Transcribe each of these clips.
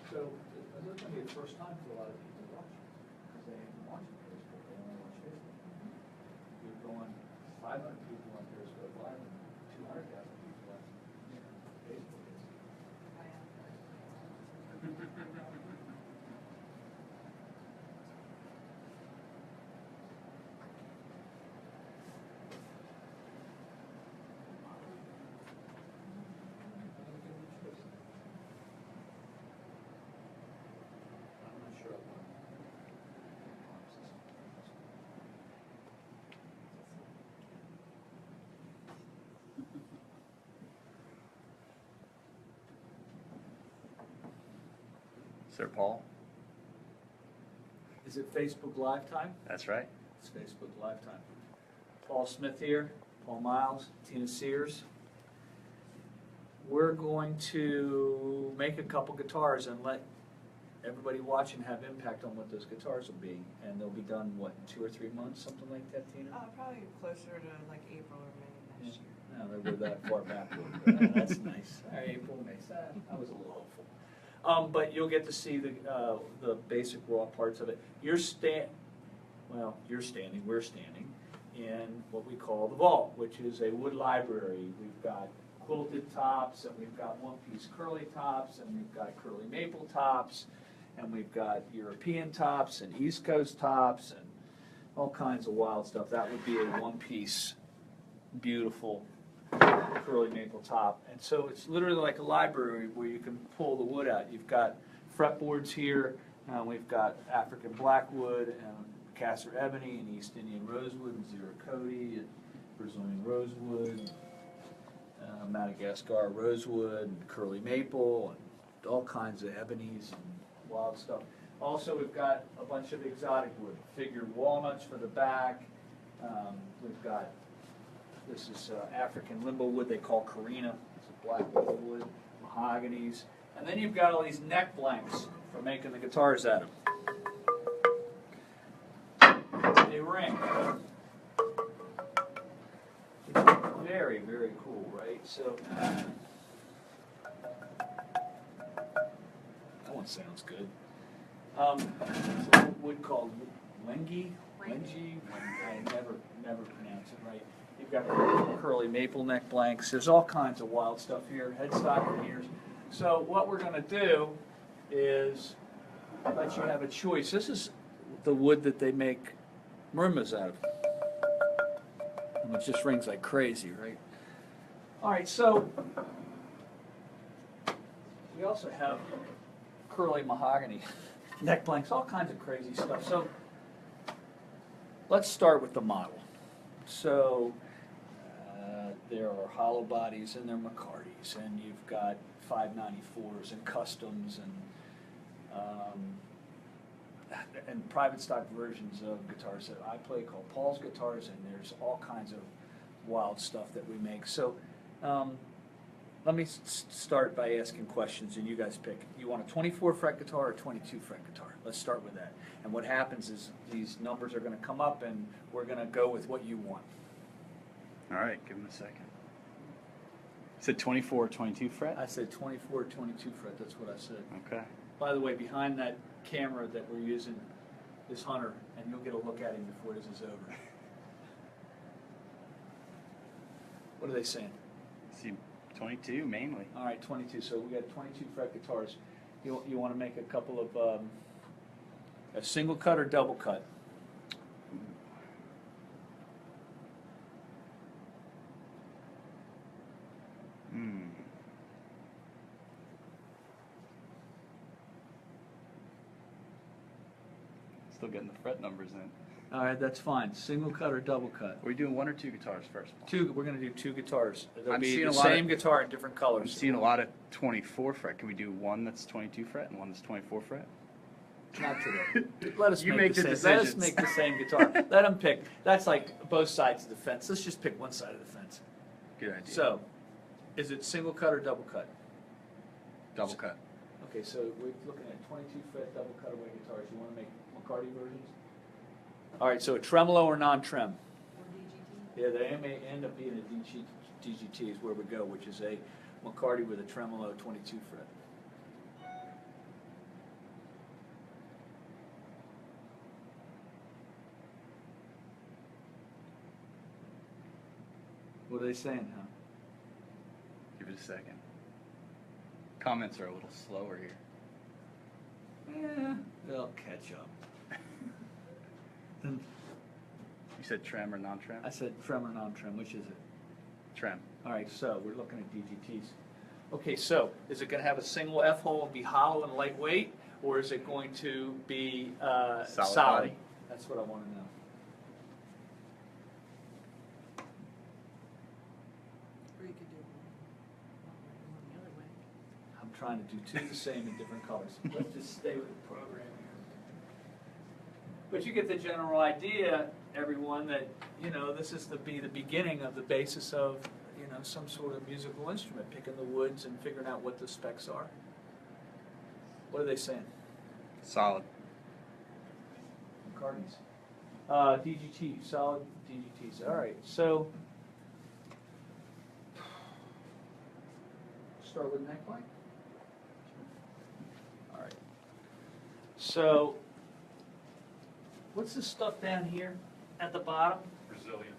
So this is going to be the first time for a lot of people watching, because they ain't watching Facebook, they only watch Facebook. You're going 500 people on Periscope Live and 200,000 people on Facebook. I'm not sure I want Sir Paul? Is it Facebook Live time? That's right. It's Facebook Live time. Paul Smith here, Paul Miles, Tina Sears. We're going to make a couple guitars and let everybody watching have impact on what those guitars will be. And they'll be done, what, in 2 or 3 months, something like that, Tina? Probably closer to like April or May next year. No, they were that far backward. That's nice. All right, April, May. I was a little hopeful. But you'll get to see the basic raw parts of it. We're standing in what we call the vault, which is a wood library. We've got quilted tops, and we've got one-piece curly tops, and we've got curly maple tops, and we've got European tops and East Coast tops, and all kinds of wild stuff. That would be a one-piece, beautiful curly maple top. And so it's literally like a library where you can pull the wood out. You've got fretboards here, we've got African blackwood and Castor ebony and East Indian rosewood and Zirconi and Brazilian rosewood, Madagascar rosewood and curly maple and all kinds of ebonies and wild stuff. Also, we've got a bunch of exotic wood, figured walnuts for the back. We've got, this is African limbo wood they call Carina. It's a black willow wood, mahoganies. And then you've got all these neck blanks for making the guitars out of. They ring. Very, very cool, right? So, that one sounds good. It's a wood called Wengi. I never pronounce it right. You've got curly maple neck blanks. There's all kinds of wild stuff here. Headstock veneers. So what we're going to do is let you have a choice. This is the wood that they make Murmas out of. And it just rings like crazy, right? All right, so we also have curly mahogany neck blanks, all kinds of crazy stuff. So let's start with the model. So there are hollow bodies and there are McCartys, and you've got 594s and customs and private stock versions of guitars that I play called Paul's Guitars, and there's all kinds of wild stuff that we make. So let me start by asking questions, and you guys pick. You want a 24 fret guitar or a 22 fret guitar? Let's start with that. And what happens is these numbers are going to come up, and we're going to go with what you want. All right, give him a second. You said 24 or 22 fret? I said 24, 22 fret. That's what I said. Okay. By the way, behind that camera that we're using is Hunter, and you'll get a look at him before this is over. What are they saying? See, 22 mainly. All right, 22. So we got 22 fret guitars. You want to make a couple of a single cut or double cut? Still getting the fret numbers in. All right, that's fine. Single cut or double cut? Are we doing one or two guitars first? Two. We're going to do two guitars. They'll I'm be seeing the a lot same of- guitar in different colors. I'm seeing a lot of 24 fret. Can we do one that's 22 fret and one that's 24 fret? Not today. Let us You make make the the same. Let us decisions. make the same guitar. Let them pick. That's like both sides of the fence. Let's just pick one side of the fence. Good idea. So, is it single cut or double cut? double cut. Okay, so we're looking at 22 fret double cutaway guitars. You want to make McCarty versions? All right, so a tremolo or non-trem? Yeah, they may end up being a DGT is where we go, which is a McCarty with a tremolo 22 fret. What are they saying, huh? Give it a second. Comments are a little slower here. Yeah, they'll catch up. You said trem or non-trem? I said trem or non-trem, which is it? Trem. All right, so we're looking at DGTs. Okay, so is it going to have a single F-hole and be hollow and lightweight, or is it going to be Solid solid? body. That's what I want to know. Or you could do one the other way. I'm trying to do two the same in different colors. Let's just stay with the program here. But you get the general idea, everyone, that, you know, this is the beginning of the basis of, you know, some sort of musical instrument, picking the woods and figuring out what the specs are. What are they saying? Solid. McCartney's. DGT, solid DGTs. All right, so start with neckline. All right. So what's this stuff down here at the bottom? Brazilian.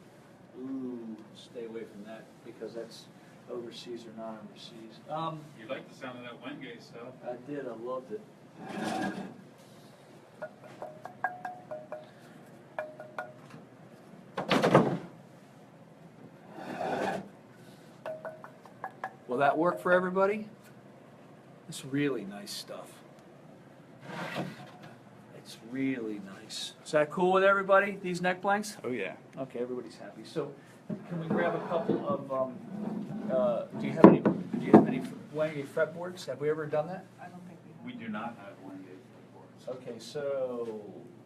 Ooh, stay away from that because that's overseas or not overseas. You like the sound of that Wengate stuff? I did. I loved it. Will that work for everybody? It's really nice stuff. It's really nice. Is that cool with everybody, these neck blanks? Oh yeah. Okay, everybody's happy. So can we grab a couple of, do you have any Wengate fretboards? Have we ever done that? I don't think We do not have Wengate fretboards. Okay, so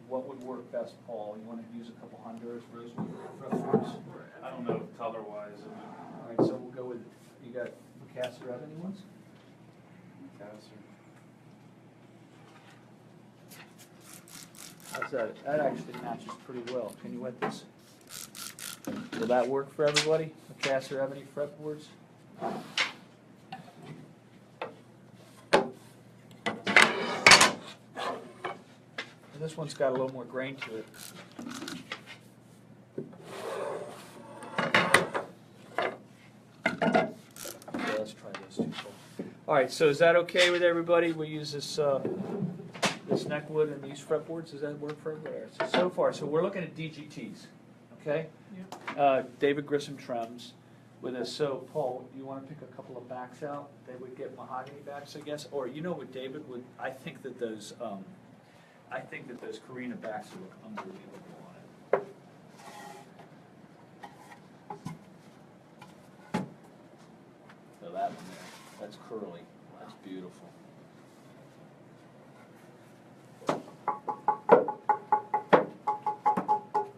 what would work best, Paul? You want to use a couple Honduras rosewood fretboards? I don't know color-wise. All right, so we'll go with, you got Picasso Ebony ones? How's that? That actually matches pretty well. Can you wet this? Will that work for everybody? Picasso Ebony fretboards? This one's got a little more grain to it. Okay, let's try those two. All right, so is that okay with everybody? We use this this neckwood and these fretboards. Does that work for everybody? So far, so we're looking at DGTs, okay? David Grissom trems with this. So, Paul, you want to pick a couple of backs out? They would get mahogany backs, I guess. Or you know what David would? I think that those Carina backs would look unbelievable on it. So that one there, that's curly. That's beautiful.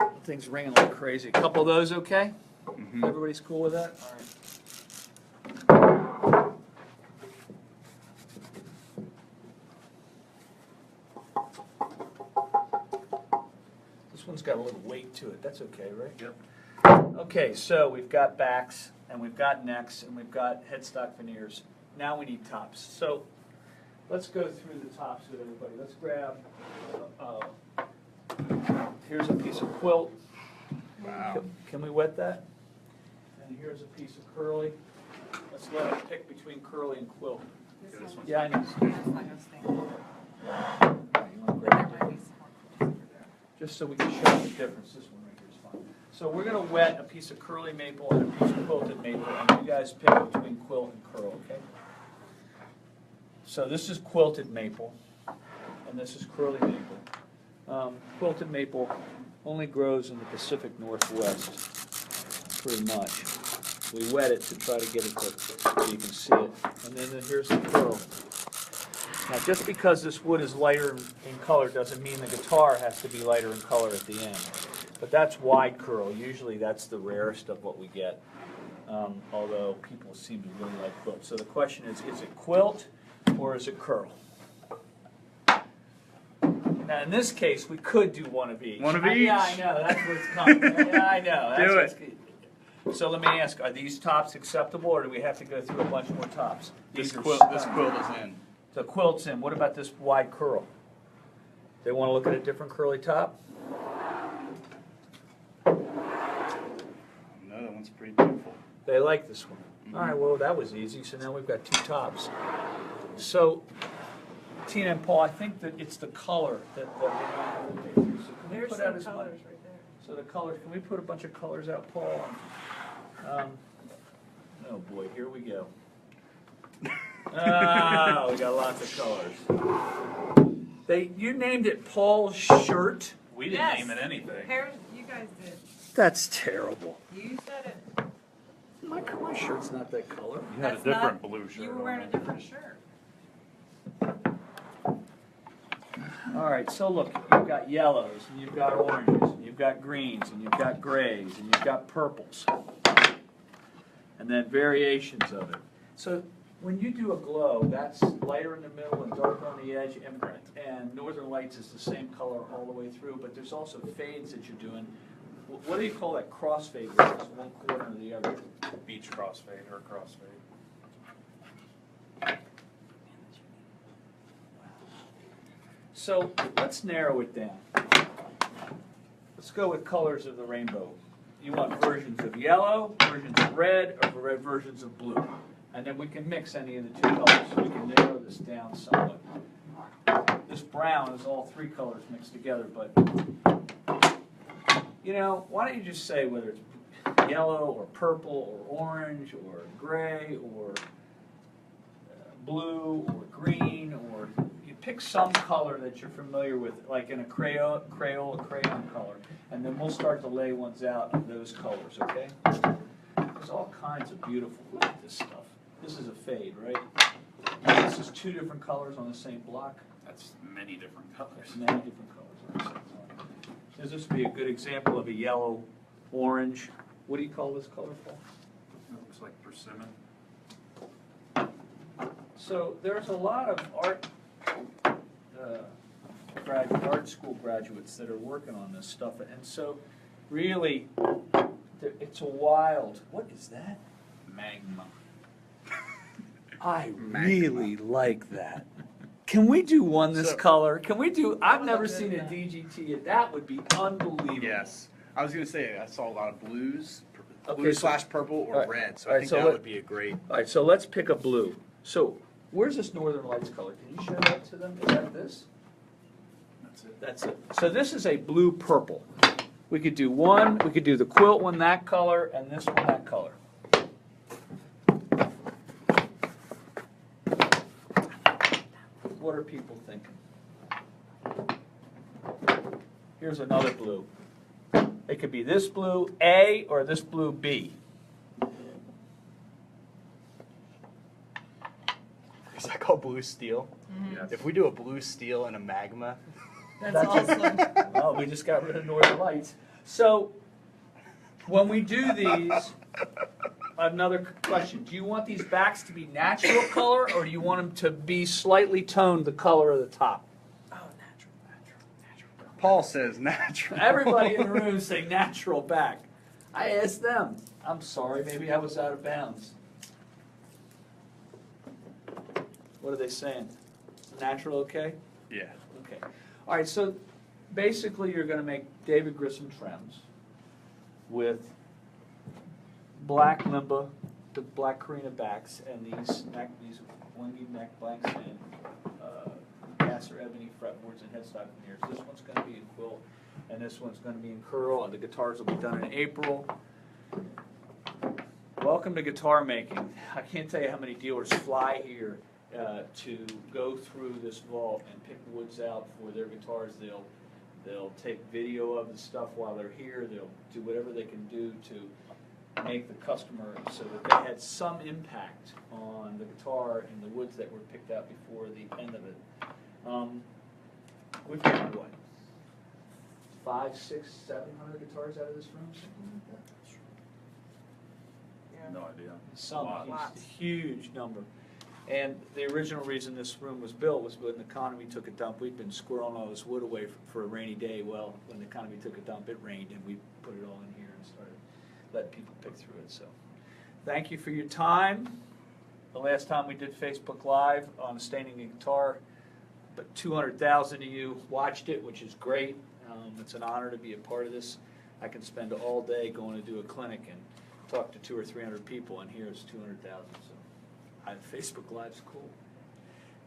The thing's ringing like crazy. A couple of those, okay? Mm-hmm. Everybody's cool with that? All right. This one's got a little weight to it. That's okay, right? Yep. Okay, so we've got backs, and we've got necks, and we've got headstock veneers. Now we need tops. So let's go through the tops with everybody. Let's grab, here's a piece of quilt. Wow. Can we wet that? And here's a piece of curly. Let's let it pick between curly and quilt. this this one. one's Yeah, I know. That's like I was thinking. You wanna But grab there it? might be some more closer there. Just so we can show the difference, this one right here is fine. So we're gonna wet a piece of curly maple and a piece of quilted maple, and you guys pick between quilt and curl, okay? So this is quilted maple, and this is curly maple. Quilted maple only grows in the Pacific Northwest, pretty much. We wet it to try to get it so you can see it. And then here's the curl. Now, just because this wood is lighter in color doesn't mean the guitar has to be lighter in color at the end. But that's wide curl. Usually that's the rarest of what we get, although people seem to really like quilt. So the question is it quilt or is it curl? Now, in this case, we could do one of each. One of Yeah, I each? know. That's what's coming. Yeah, I know. That's Do what's it. good. So let me ask, are these tops acceptable, or do we have to go through a bunch more tops? This These are quilt is in. The quilt's in. What about this wide curl? They want to look at a different curly top? No, that one's pretty beautiful. They like this one. All right, well, that was easy. So now we've got two tops. So, Tina and Paul, I think that it's the color that we want to take through. So can we There's put out some as much? colors right there. So the colors, can we put a bunch of colors out, Paul? Oh boy, here we go. Ah, we got lots of colors. You named it Paul's shirt. We didn't Yes. name it anything. Harris, you guys did. That's terrible. You said it. My shirt's not that color. You had a That's different not- blue shirt. You were on wearing a there. different shirt. All right, so look, you've got yellows, and you've got oranges, and you've got greens, and you've got grays, and you've got purples. And then variations of it. So when you do a glow, that's lighter in the middle and darker on the edge, and Northern Lights is the same color all the way through, but there's also fades that you're doing. What do you call that crossfade, where it's one corner or the other? Beach crossfade or crossfade. So let's narrow it down. Let's go with colors of the rainbow. You want versions of yellow, versions of red, or red versions of blue. And then we can mix any of the two colors, so we can narrow this down somewhat. This brown is all three colors mixed together, but, you know, why don't you just say whether it's yellow, or purple, or orange, or gray, or blue, or green, or you pick some color that you're familiar with, like in a crayon color, and then we'll start to lay ones out of those colors, okay? There's all kinds of beautiful, look at this stuff. This is a fade, right? This is two different colors on the same block. That's many different colors. There's many different colors on the same block. This would be a good example of a yellow, orange. What do you call this color, Paul? It looks like persimmon. So there's a lot of art school graduates that are working on this stuff, and so really, it's a wild. What is that? Magma. I really like that. Can we do one this color? Can we do? I've never seen a DGT. That would be unbelievable. Yes. I was gonna say I saw a lot of blues, Okay, blue so- slash purple or Alright, red. So alright, I think so that let- would be a great. All right, so let's pick a blue. So where's this Northern Lights color? Can you show that to them? Is that this? That's it. That's it. So this is a blue purple. We could do one. We could do the quilt one that color and this one that color. What are people thinking? Here's another blue. It could be this blue A or this blue B. Is that called blue steel? Yes. If we do a blue steel and a magma, That's That's awesome. Oh, we just got rid of Northern Lights. So, when we do these, another question. Do you want these backs to be natural color, or do you want them to be slightly toned the color of the top? Oh, natural. Paul says natural. Everybody in the room is saying natural back. I asked them. I'm sorry, maybe I was out of bounds. What are they saying? Natural okay? Yeah. Okay. All right, so basically you're going to make David Grissom trims with black limba, the black Carina backs, and these wingy neck blanks and Gasser ebony fretboards and headstock veneers. This one's going to be in quilt, and this one's going to be in curl, and the guitars will be done in April. Welcome to guitar making. I can't tell you how many dealers fly here to go through this vault and pick woods out for their guitars. They'll take video of the stuff while they're here. They'll do whatever they can do to make the customer so that they had some impact on the guitar and the woods that were picked out before the end of it. We've got what? 500, 600, 700 guitars out of this room, something like that. No idea. Some Lots. huge number. And the original reason this room was built was when the economy took a dump. We'd been squirreling all this wood away for a rainy day. Well, when the economy took a dump, it rained, and we put it all in here and started letting people pick through it. So, thank you for your time. The last time we did Facebook Live on Staining a Guitar, but 200,000 of you watched it, which is great. It's an honor to be a part of this. I can spend all day going to do a clinic, and talk to 200 or 300 people, and here it's 200,000. So, Facebook Live's cool.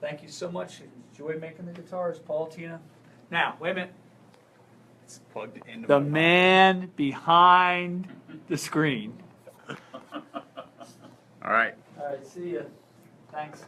Thank you so much. Enjoy making the guitars, Paul, Tina. Now, wait a minute. It's plugged into The my mouth. man behind the screen. All right. All right, see ya. Thanks.